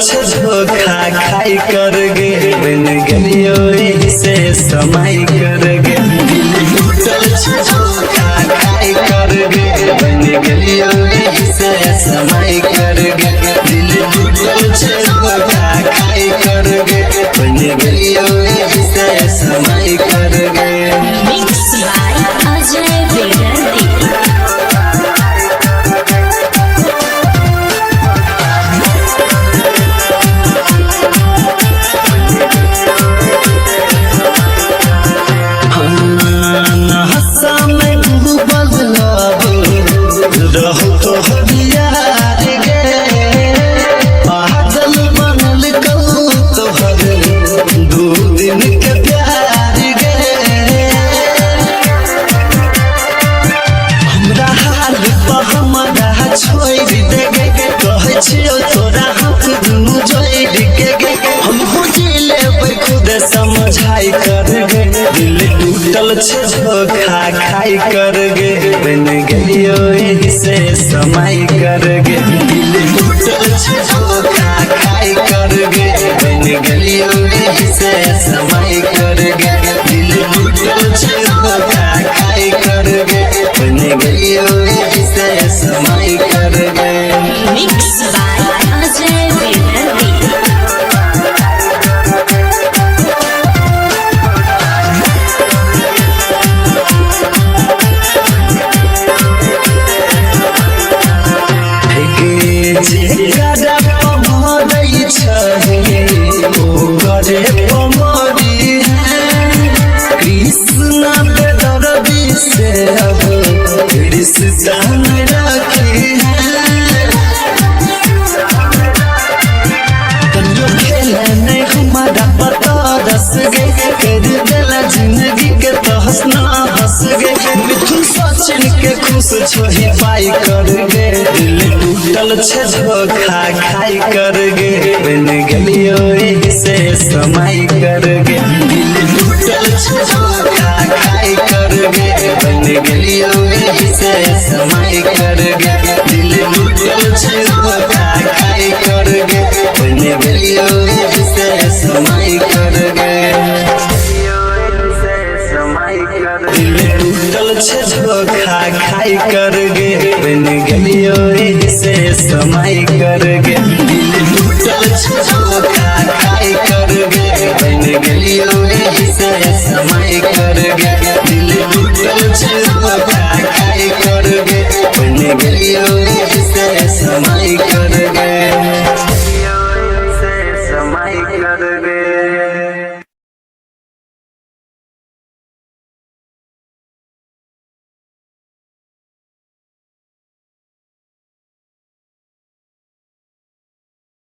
छे धोखा खाई कर गे बन गलियो से समय कर गे टूटल छे धोखा खाई कर गे बन गलियो से समय कर गे दिल टूटल छे धोखा खाई कर गे बन गलियो से समय कर गे। मिक्स बाय अजय बेदर्दी। समझाई कर गे दिल टूटल छे धोखा खाई कर गे बन गलियो से समय कर गे दिल टूटल छे धोखा खाई कर गे बन गलियो से समय कर गे दिल टूटल छे धोखा खाई कर गे बन गलियो से समय कर गे। मिक्स बाय अजय बेदर्दी। कृष्णा पे दर्दी से अब रिश्ता में रखी है हमारा पता दस गे कर दिला जिंदगी के तहस ना हंस गे मिथुन सचिन के खुश छोही पाई कर गे दिल टूटल छे धोखा खाई कर गे बन गलियो से समय कर गे दिल टूटल छे धोखा खाई कर गे बन गलियो से समय कर गे दिल टूटल छे धोखा खाई कर गे बन गलियो से समय कर गे दिल टूटल छे धोखा खाई कर गे बन गलियो से समय कर गे दिल टूटल छे धोखा खाई कर गे बन गलियो से समय कर गे दिल टूटल छे धोखा खाई कर गे बन गलियो से समय कर गे।